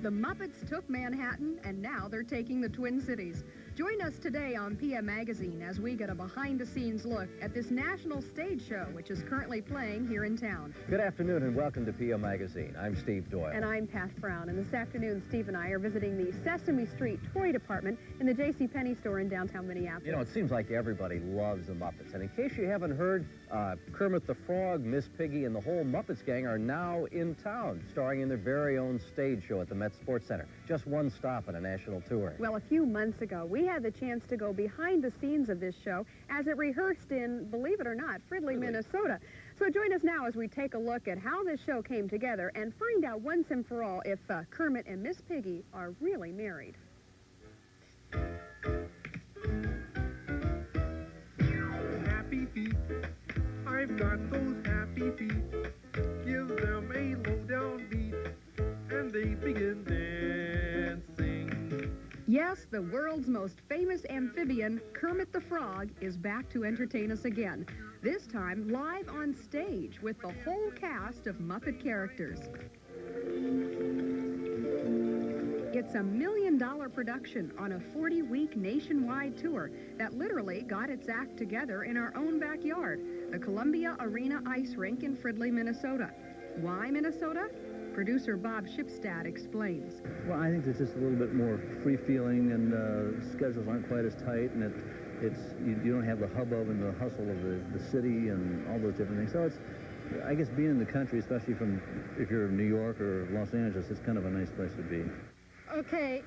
The Muppets took Manhattan, and now they're taking the Twin Cities. Join us today on PM Magazine as we get a behind-the-scenes look at this national stage show, which is currently playing here in town. Good afternoon and welcome to PM Magazine. I'm Steve Doyle. And I'm Pat Brown. And this afternoon, Steve and I are visiting the Sesame Street toy department in the JCPenney store in downtown Minneapolis. You know, it seems like everybody loves the Muppets. And in case you haven't heard, Kermit the Frog, Miss Piggy, and the whole Muppets gang are now in town, starring in their very own stage show at the Met Sports Center. Just one stop on a national tour. Well, a few months ago, we had the chance to go behind the scenes of this show as it rehearsed in, believe it or not, Fridley, Minnesota. So join us now as we take a look at how this show came together and find out once and for all if Kermit and Miss Piggy are really married. Happy feet, I've got those happy feet. Give them a low-down beat, and they begin dancing. Yes, the world's most famous amphibian, Kermit the Frog, is back to entertain us again. This time, live on stage with the whole cast of Muppet characters. It's a $1 million production on a 40-week nationwide tour that literally got its act together in our own backyard, the Columbia Arena Ice Rink in Fridley, Minnesota. Why Minnesota? Producer Bob Shipstad explains. Well, I think it's just a little bit more free-feeling, and schedules aren't quite as tight, and you don't have the hubbub and the hustle of the city and all those different things. So it's, I guess, being in the country, especially if you're in New York or Los Angeles, it's kind of a nice place to be. Okay,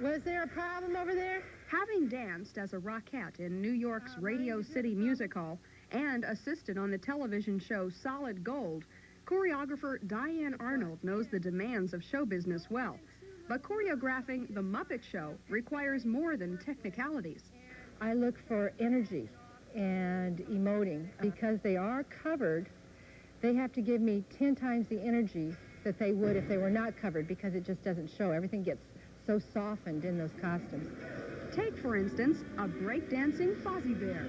was there a problem over there? Having danced as a rockette in New York's Radio City Music Hall and assisted on the television show Solid Gold, choreographer Diane Arnold knows the demands of show business well. But choreographing the Muppet Show requires more than technicalities. I look for energy and emoting. Because they are covered, they have to give me 10 times the energy that they would if they were not covered, because it just doesn't show. Everything gets so softened in those costumes. Take, for instance, a breakdancing Fozzie Bear.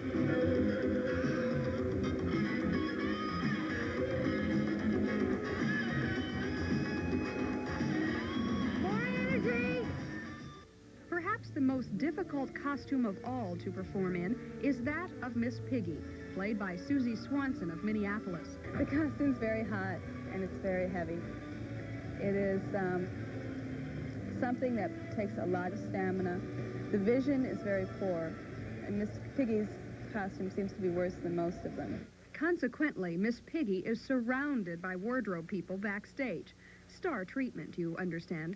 More energy! Perhaps the most difficult costume of all to perform in is that of Miss Piggy, played by Susie Swanson of Minneapolis. The costume's very hot and it's very heavy. It is something that takes a lot of stamina. The vision is very poor, and Miss Piggy's costume seems to be worse than most of them. Consequently, Miss Piggy is surrounded by wardrobe people backstage. Star treatment, you understand.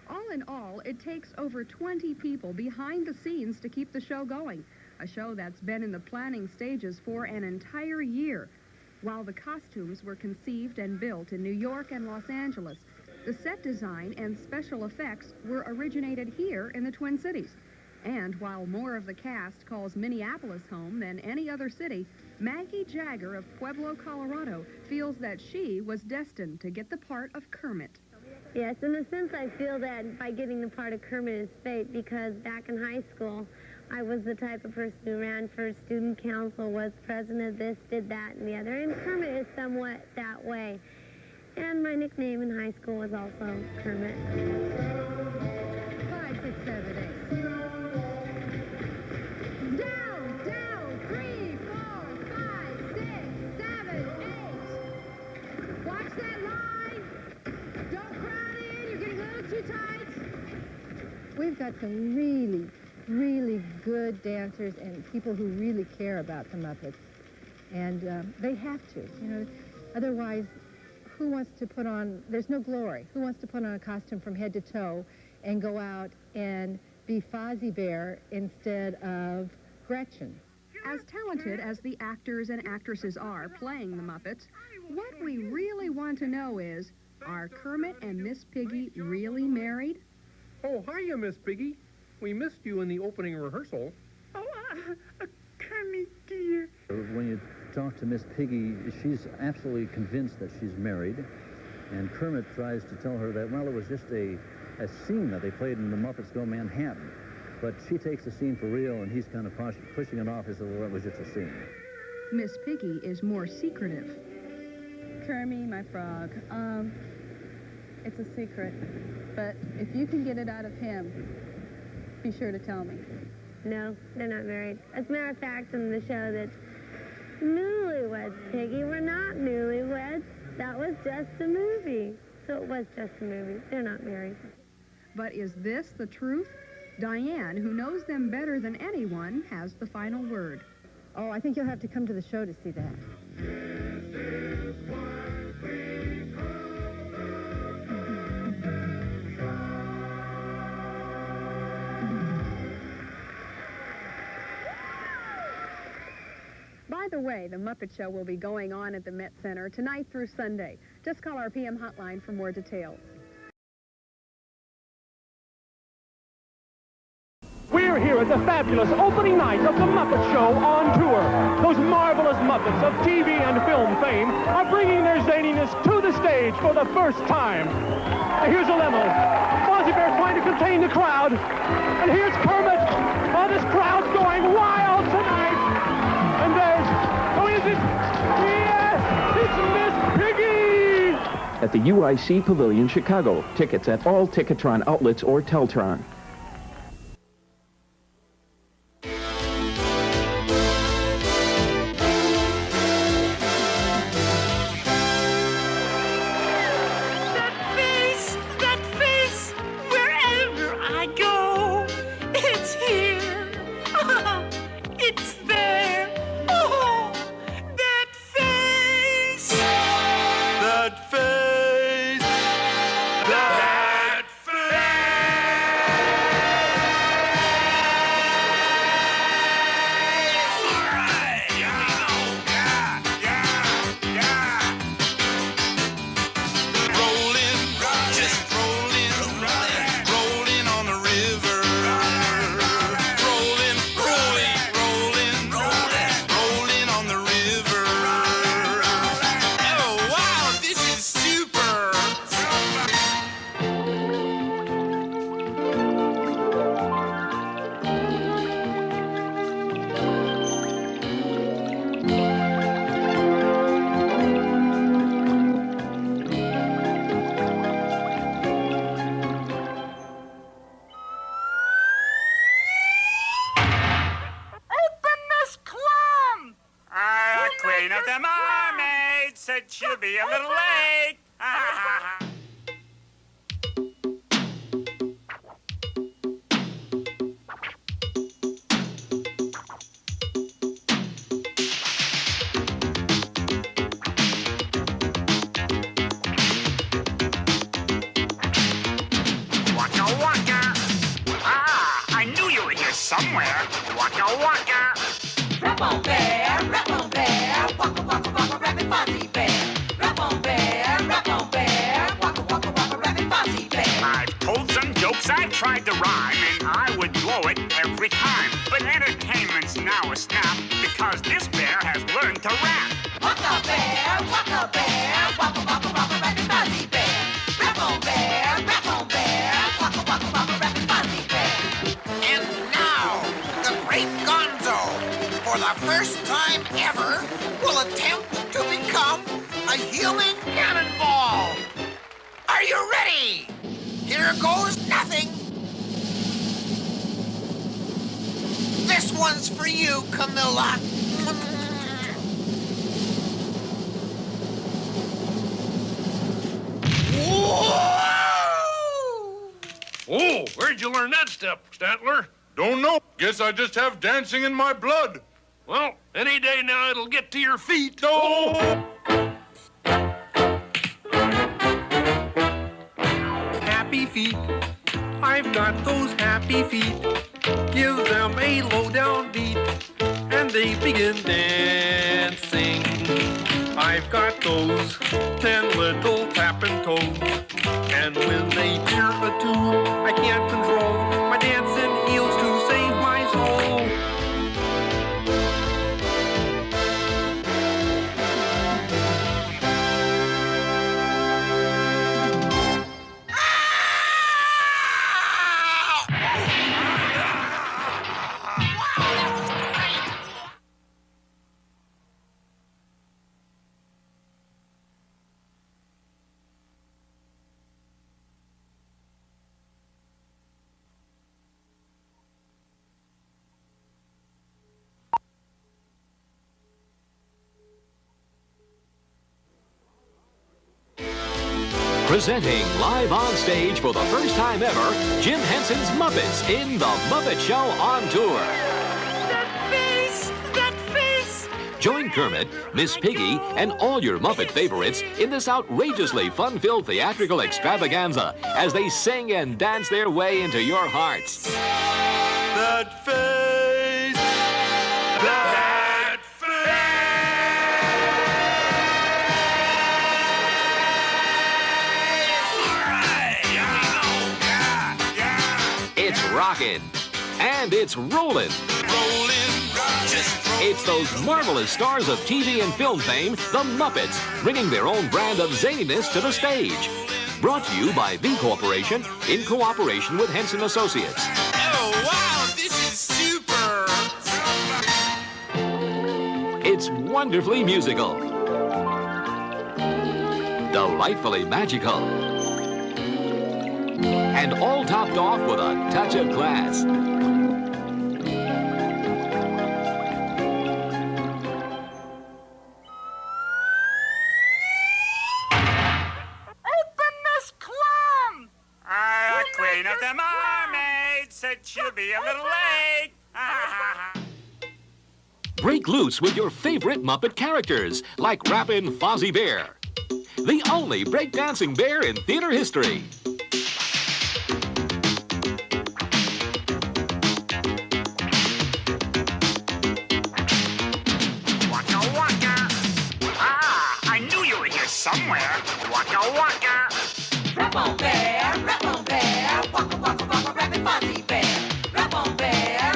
All in all, it takes over 20 people behind the scenes to keep the show going, a show that's been in the planning stages for an entire year. While the costumes were conceived and built in New York and Los Angeles, the set design and special effects were originated here in the Twin Cities. And while more of the cast calls Minneapolis home than any other city, Maggie Jagger of Pueblo, Colorado, feels that she was destined to get the part of Kermit. Yes, in a sense I feel that by getting the part of Kermit is fate, because back in high school, I was the type of person who ran for student council, was president of this, did that, and the other, and Kermit is somewhat that way. And my nickname in high school was also Kermit. 5, 6, 7, 8. Down, down, 3, 4, 5, 6, 7, 8. Watch that line. Don't crowd in. You're getting a little too tight. We've got some really, really good dancers and people who really care about the Muppets. And they have to, you know, otherwise, who wants to put on, there's no glory. Who wants to put on a costume from head to toe and go out and be Fozzie Bear instead of Gretchen? As talented as the actors and actresses are playing the Muppets, what we really want to know is, are Kermit and Miss Piggy really married? Oh, hiya, Miss Piggy. We missed you in the opening rehearsal. Oh, Kermit, dear. When you talk to Miss Piggy, she's absolutely convinced that she's married, and Kermit tries to tell her that, well, it was just a scene that they played in the Muppets Go Manhattan. But she takes the scene for real, and he's kind of pushing it off as though it was just a scene. Miss Piggy is more secretive. Kermit, my frog, It's a secret, but if you can get it out of him, be sure to tell me. No, they're not married. As a matter of fact, in the show that's newlyweds, Piggy, we're not newlyweds. That was just a movie. So it was just a movie. They're not married. But is this the truth? Diane, who knows them better than anyone, has the final word. Oh, I think you'll have to come to the show to see that. By the way, the Muppet Show will be going on at the Met Center tonight through Sunday. Just call our PM hotline for more details. We're here at the fabulous opening night of the Muppet Show on tour. Those marvelous Muppets of TV and film fame are bringing their zaniness to the stage for the first time. Here's a limo. Fozzie Bear trying to contain the crowd. And here's Kermit. Oh, this crowd's going wild tonight. And there's, oh, is it? Yes, it's Miss Piggy! At the UIC Pavilion, Chicago. Tickets at all Ticketron outlets or Teltron. She'll be a little late. Waka waka. Ah, I knew you were here somewhere. Waka waka. Rebel bear, waka waka waka, rabbit fuzzy bear. I've told some jokes, I tried to rhyme, and I would blow it every time. But entertainment's now a snap, because this bear has learned to rap. Waka bear, waka waka, rabbit fuzzy bear. Rebel bear, waka waka, rabbit fuzzy bear. And now, the great Gonzo, for the first time ever, will attempt to become a human cannonball. Are you ready? Here goes nothing. This one's for you, Camilla. Oh, where'd you learn that step, Statler? Don't know. Guess I just have dancing in my blood. Well, any day now it'll get to your feet. Oh! Happy feet. I've got those happy feet. Give them a low-down beat, and they begin dancing. I've got those 10 little tapping toes, and when they hear a tune, I can't control my dancing heels to save my soul. Presenting live on stage for the first time ever, Jim Henson's Muppets in the Muppet Show on Tour. That face! That face! Join Kermit, Miss Piggy, and all your Muppet favorites in this outrageously fun-filled theatrical extravaganza as they sing and dance their way into your hearts. That face! That It's rockin', and it's rollin'. It's those marvelous stars of TV and film fame, the Muppets, bringing their own brand of zaniness to the stage. Brought to you by V Corporation in cooperation with Henson Associates. Oh, wow, this is super! It's wonderfully musical, delightfully magical, and all topped off with a touch of class. Open this clam! Queen of the Mermaids said she'll be a little late. Break loose with your favorite Muppet characters, like Rappin' Fozzie Bear, the only breakdancing bear in theater history. Waka waka. Ah, I knew you were here somewhere. Waka waka. Rap on bear, waka waka waka, rapping Fozzie Bear. Rap on bear,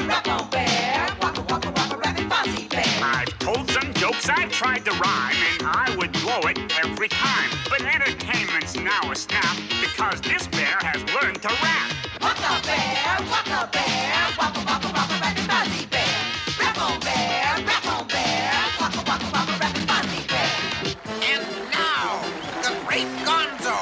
waka waka waka, rapping Fozzie Bear. I've told some jokes, I've tried to rhyme, and I would blow it every time. But entertainment's now a snap because this bear has learned to rap. Waka bear, waka waka waka, rapping Fozzie Bear. Rap on bear, waka waka waka, rapping Fozzie Bear. And now, the great Gonzo,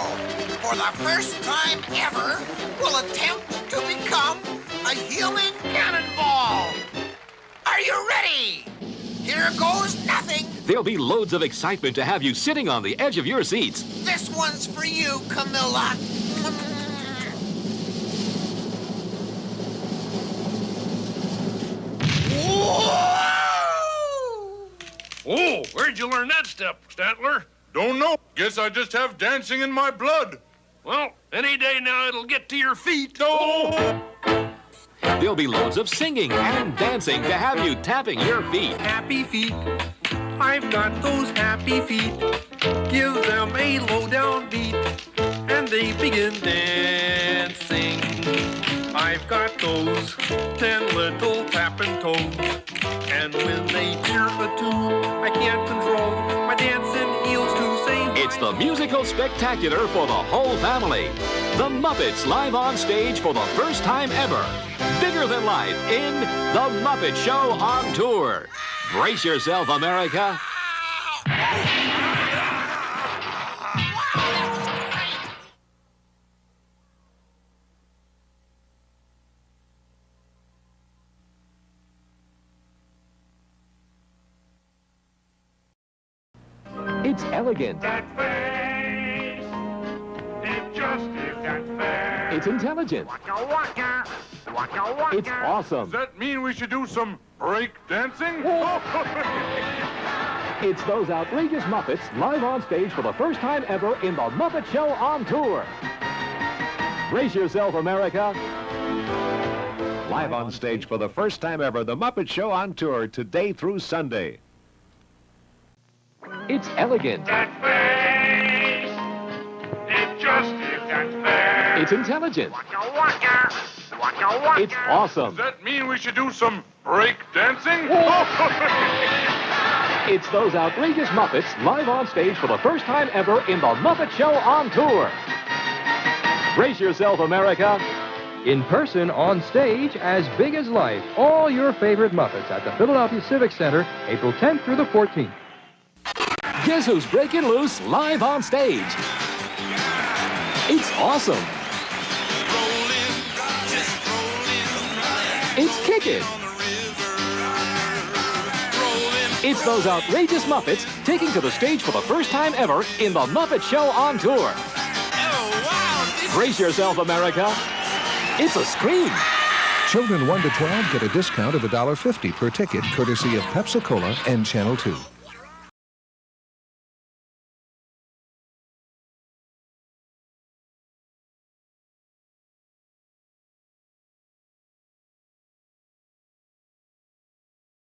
for the first time ever, will attempt to become a human cannonball. Are you ready? Here goes nothing. There'll be loads of excitement to have you sitting on the edge of your seats. This one's for you, Camilla. Oh, where'd you learn that step, Statler? Don't know. Guess I just have dancing in my blood. Well, any day now it'll get to your feet. Oh! There'll be loads of singing and dancing to have you tapping your feet. Happy feet. I've got those happy feet. Give them a low-down beat, and they begin dancing. I've got those 10 little tapping toes, and when they hear a tune, I can't control my dancing heels to say. It's the musical spectacular for the whole family. The Muppets live on stage for the first time ever. Bigger than life in The Muppet Show on Tour. Brace yourself, America. It's elegant. That face, it just is that fair. It's intelligent. Waka waka. Waka waka. It's awesome. Does that mean we should do some break dancing? It's those outrageous Muppets live on stage for the first time ever in The Muppet Show on Tour. Brace yourself, America. Live on stage for the first time ever, The Muppet Show on Tour, today through Sunday. It's elegant. That face, it just is that fair. It's intelligent. Waka waka. Waka waka. It's awesome. Does that mean we should do some break dancing? It's those outrageous Muppets live on stage for the first time ever in The Muppet Show on Tour. Brace yourself, America. In person, on stage, as big as life, all your favorite Muppets at the Philadelphia Civic Center, April 10th through the 14th. Guess who's breaking loose live on stage? It's awesome. It's kicking. It's those outrageous Muppets taking to the stage for the first time ever in The Muppet Show on Tour. Brace yourself, America. It's a scream. Children 1 to 12 get a discount of $1.50 per ticket, courtesy of Pepsi-Cola and Channel 2.